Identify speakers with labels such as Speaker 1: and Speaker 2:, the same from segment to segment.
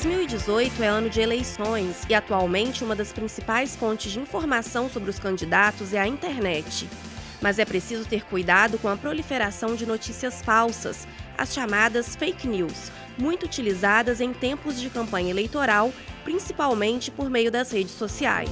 Speaker 1: 2018 é ano de eleições e atualmente uma das principais fontes de informação sobre os candidatos é a internet. Mas é preciso ter cuidado com a proliferação de notícias falsas, as chamadas fake news, muito utilizadas em tempos de campanha eleitoral, principalmente por meio das redes sociais.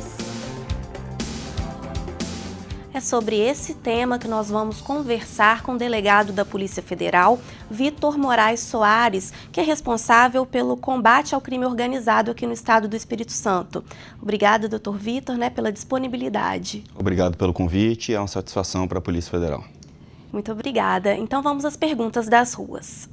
Speaker 1: É sobre esse tema que nós vamos conversar com o delegado da Polícia Federal, Vitor Moraes Soares, que é responsável pelo combate ao crime organizado aqui no estado do Espírito Santo. Obrigada, doutor Vitor, pela disponibilidade.
Speaker 2: Obrigado pelo convite, é uma satisfação para a Polícia Federal.
Speaker 1: Muito obrigada. Então vamos às perguntas das ruas.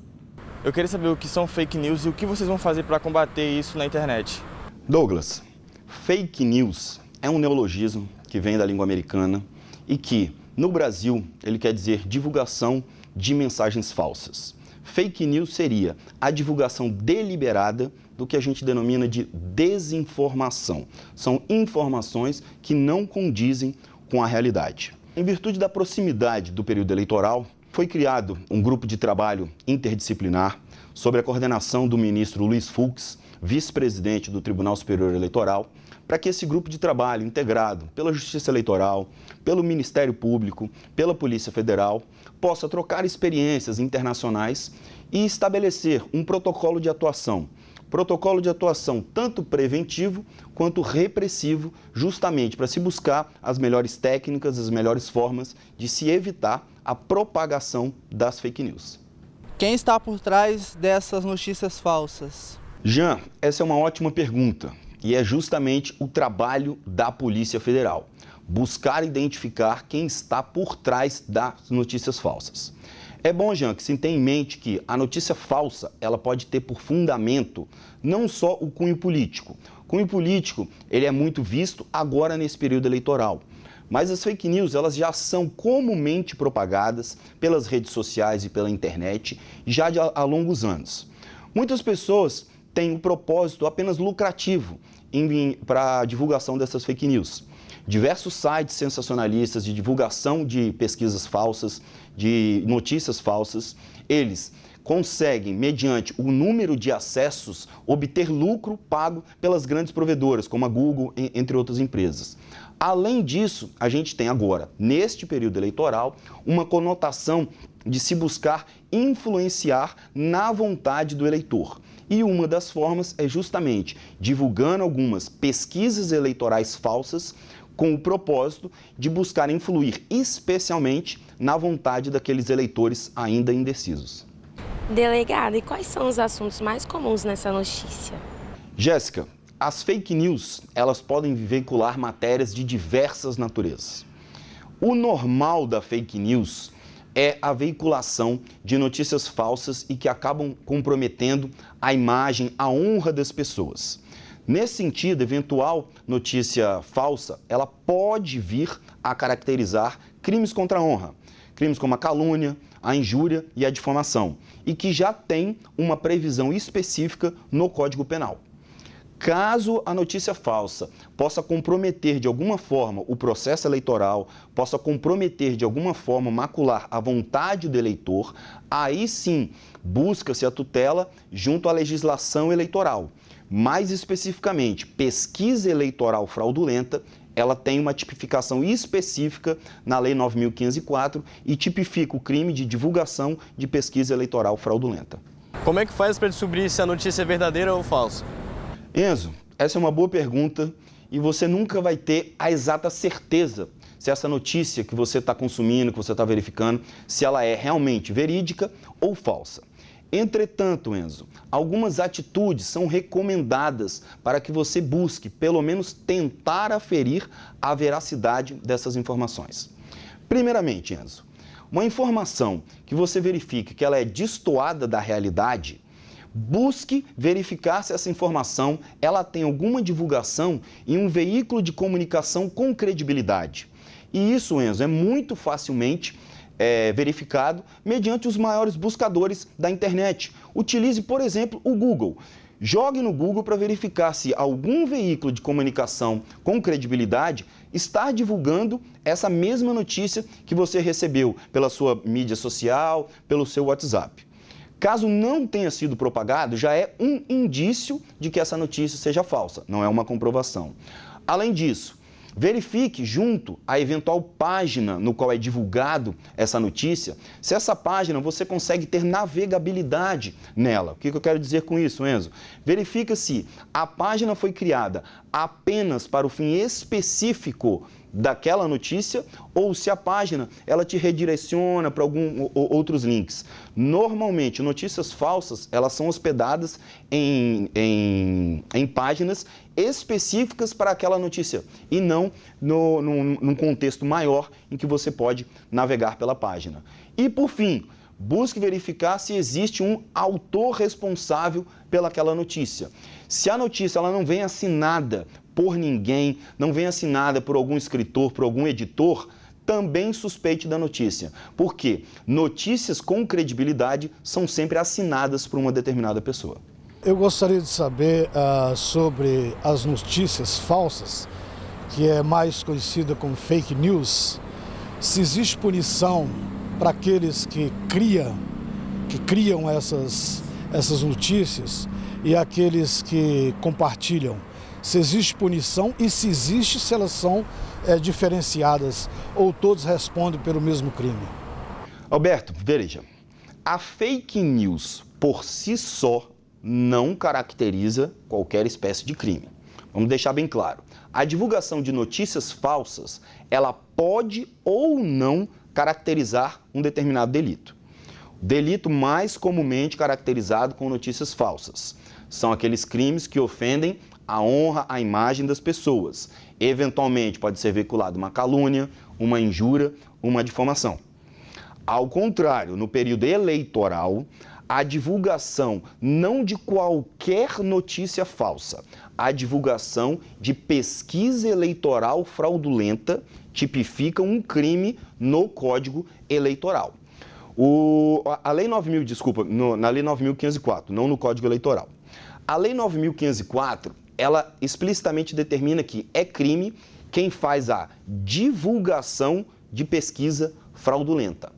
Speaker 3: Eu queria saber o que são fake news e o que vocês vão fazer para combater isso na internet.
Speaker 2: Douglas, fake news é um neologismo que vem da língua americana e que, no Brasil, ele quer dizer divulgação de mensagens falsas. Fake news seria a divulgação deliberada do que a gente denomina de desinformação. São informações que não condizem com a realidade. Em virtude da proximidade do período eleitoral, foi criado um grupo de trabalho interdisciplinar sob a coordenação do ministro Luiz Fux, vice-presidente do Tribunal Superior Eleitoral, para que esse grupo de trabalho integrado pela Justiça Eleitoral, pelo Ministério Público, pela Polícia Federal, possa trocar experiências internacionais e estabelecer um protocolo de atuação. Protocolo de atuação tanto preventivo quanto repressivo, justamente para se buscar as melhores técnicas, as melhores formas de se evitar a propagação das fake news.
Speaker 4: Quem está por trás dessas notícias falsas?
Speaker 2: Jean, essa é uma ótima pergunta e é justamente o trabalho da Polícia Federal. Buscar identificar quem está por trás das notícias falsas. É bom, Jean, que se tenha em mente que a notícia falsa ela pode ter por fundamento não só o cunho político. O cunho político ele é muito visto agora nesse período eleitoral. Mas as fake news elas já são comumente propagadas pelas redes sociais e pela internet já há longos anos. Muitas pessoas têm um propósito apenas lucrativo para a divulgação dessas fake news. Diversos sites sensacionalistas de divulgação de pesquisas falsas, de notícias falsas, eles conseguem, mediante o número de acessos, obter lucro pago pelas grandes provedoras, como a Google, entre outras empresas. Além disso, a gente tem agora, neste período eleitoral, uma conotação de se buscar influenciar na vontade do eleitor. E uma das formas é justamente divulgando algumas pesquisas eleitorais falsas com o propósito de buscar influir especialmente na vontade daqueles eleitores ainda indecisos.
Speaker 1: Delegada, e quais são os assuntos mais comuns nessa notícia?
Speaker 2: Jéssica, as fake news, elas podem veicular matérias de diversas naturezas. O normal da fake news é a veiculação de notícias falsas e que acabam comprometendo a imagem, a honra das pessoas. Nesse sentido, eventual notícia falsa, ela pode vir a caracterizar crimes contra a honra, crimes como a calúnia, a injúria e a difamação, e que já tem uma previsão específica no Código Penal. Caso a notícia falsa possa comprometer de alguma forma o processo eleitoral, possa comprometer de alguma forma, macular a vontade do eleitor, aí sim busca-se a tutela junto à legislação eleitoral. Mais especificamente, pesquisa eleitoral fraudulenta, ela tem uma tipificação específica na Lei 9.504 e tipifica o crime de divulgação de pesquisa eleitoral fraudulenta.
Speaker 3: Como é que faz para descobrir se a notícia é verdadeira ou falsa?
Speaker 2: Enzo, essa é uma boa pergunta e você nunca vai ter a exata certeza se essa notícia que você está consumindo, que você está verificando, se ela é realmente verídica ou falsa. Entretanto, Enzo, algumas atitudes são recomendadas para que você busque, pelo menos, tentar aferir a veracidade dessas informações. Primeiramente, Enzo, uma informação que você verifique que ela é destoada da realidade, busque verificar se essa informação ela tem alguma divulgação em um veículo de comunicação com credibilidade. E isso, Enzo, é muito facilmente verificado mediante os maiores buscadores da internet. Utilize, por exemplo, o Google. Jogue no Google para verificar se algum veículo de comunicação com credibilidade está divulgando essa mesma notícia que você recebeu pela sua mídia social, pelo seu WhatsApp. Caso não tenha sido propagado, já é um indício de que essa notícia seja falsa, não é uma comprovação. Além disso, verifique junto à eventual página no qual é divulgado essa notícia, se essa página você consegue ter navegabilidade nela. O que eu quero dizer com isso, Enzo? Verifica se a página foi criada apenas para o fim específico daquela notícia ou se a página ela te redireciona para outros links. Normalmente, notícias falsas elas são hospedadas em páginas específicas para aquela notícia e não num contexto maior em que você pode navegar pela página. E, por fim, busque verificar se existe um autor responsável pelaquela notícia. Se a notícia ela não vem assinada por ninguém, não vem assinada por algum escritor, por algum editor, também suspeite da notícia. Porque notícias com credibilidade são sempre assinadas por uma determinada pessoa.
Speaker 5: Eu gostaria de saber sobre as notícias falsas, que é mais conhecida como fake news, se existe punição para aqueles que criam essas notícias e aqueles que compartilham. Se existe punição e se existe, se elas são diferenciadas ou todos respondem pelo mesmo crime.
Speaker 2: Alberto, veja, a fake news por si só não caracteriza qualquer espécie de crime. Vamos deixar bem claro. A divulgação de notícias falsas, ela pode ou não caracterizar um determinado delito. O delito mais comumente caracterizado com notícias falsas são aqueles crimes que ofendem a honra, a imagem das pessoas. Eventualmente pode ser veiculada uma calúnia, uma injúria, uma difamação. Ao contrário, no período eleitoral, a divulgação não de qualquer notícia falsa, a divulgação de pesquisa eleitoral fraudulenta tipifica um crime no Código Eleitoral. A Lei 9.000, desculpa, na Lei 9.504, não no Código Eleitoral. A Lei 9.504, ela explicitamente determina que é crime quem faz a divulgação de pesquisa fraudulenta.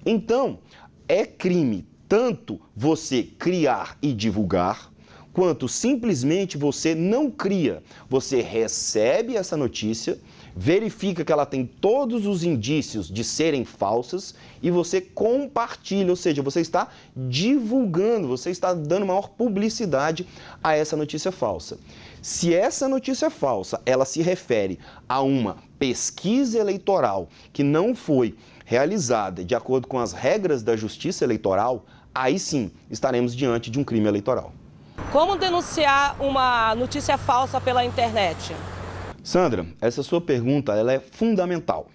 Speaker 2: Então, é crime tanto você criar e divulgar, quanto simplesmente você não cria. Você recebe essa notícia, verifica que ela tem todos os indícios de serem falsas e você compartilha, ou seja, você está divulgando, você está dando maior publicidade a essa notícia falsa. Se essa notícia falsa, ela se refere a uma pesquisa eleitoral que não foi realizada de acordo com as regras da Justiça Eleitoral, aí sim estaremos diante de um crime eleitoral.
Speaker 6: Como denunciar uma notícia falsa pela internet?
Speaker 2: Sandra, essa sua pergunta ela é fundamental.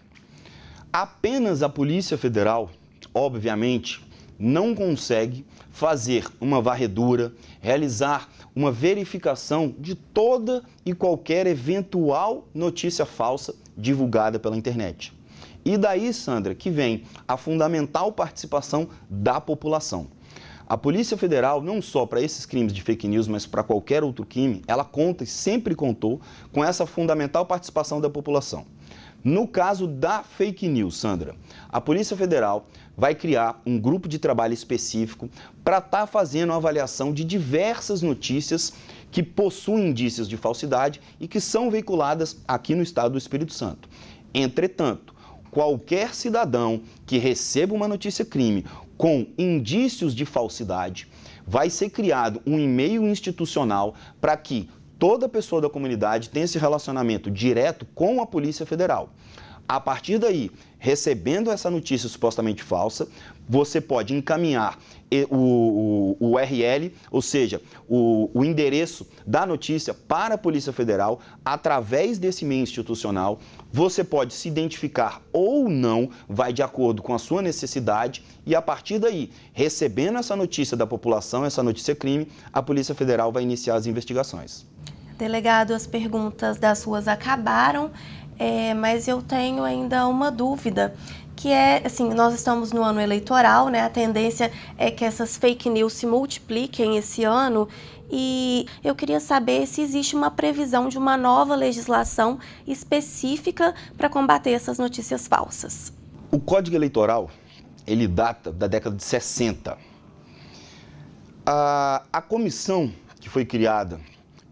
Speaker 2: Apenas a Polícia Federal, obviamente, não consegue fazer uma varredura, realizar uma verificação de toda e qualquer eventual notícia falsa divulgada pela internet. E daí, Sandra, que vem a fundamental participação da população. A Polícia Federal, não só para esses crimes de fake news, mas para qualquer outro crime, ela conta e sempre contou com essa fundamental participação da população. No caso da fake news, Sandra, a Polícia Federal vai criar um grupo de trabalho específico para estar fazendo uma avaliação de diversas notícias que possuem indícios de falsidade e que são veiculadas aqui no estado do Espírito Santo. Entretanto, qualquer cidadão que receba uma notícia crime com indícios de falsidade, vai ser criado um e-mail institucional para que toda pessoa da comunidade tenha esse relacionamento direto com a Polícia Federal. A partir daí, recebendo essa notícia supostamente falsa, você pode encaminhar o URL, ou seja, o endereço da notícia para a Polícia Federal através desse e-mail institucional. Você pode se identificar ou não, vai de acordo com a sua necessidade e a partir daí, recebendo essa notícia da população, essa notícia crime, a Polícia Federal vai iniciar as investigações.
Speaker 1: Delegado, as perguntas das ruas acabaram. Mas eu tenho ainda uma dúvida, que é, assim, nós estamos no ano eleitoral, né? A tendência é que essas fake news se multipliquem esse ano e eu queria saber se existe uma previsão de uma nova legislação específica para combater essas notícias falsas.
Speaker 2: O Código Eleitoral, ele data da década de 60 A comissão que foi criada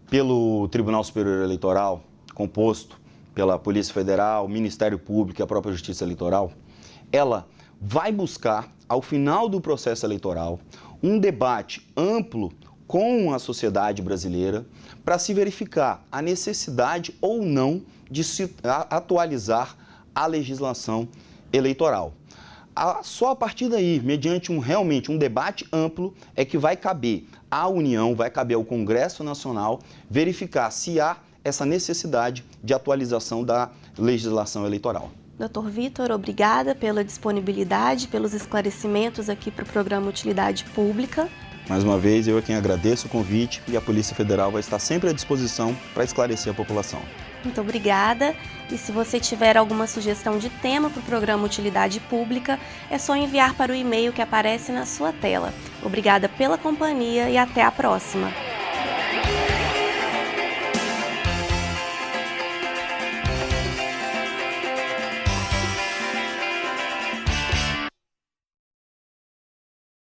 Speaker 2: pelo Tribunal Superior Eleitoral, composto pela Polícia Federal, Ministério Público e a própria Justiça Eleitoral, ela vai buscar, ao final do processo eleitoral, um debate amplo com a sociedade brasileira para se verificar a necessidade ou não de se atualizar a legislação eleitoral. Só a partir daí, mediante realmente um debate amplo, é que vai caber à União, vai caber ao Congresso Nacional verificar se há essa necessidade de atualização da legislação eleitoral.
Speaker 1: Dr. Vitor, obrigada pela disponibilidade, pelos esclarecimentos aqui para o programa Utilidade Pública.
Speaker 2: Mais uma vez, eu é quem agradeço o convite e a Polícia Federal vai estar sempre à disposição para esclarecer a população.
Speaker 1: Muito obrigada. E se você tiver alguma sugestão de tema para o programa Utilidade Pública, é só enviar para o e-mail que aparece na sua tela. Obrigada pela companhia e até a próxima.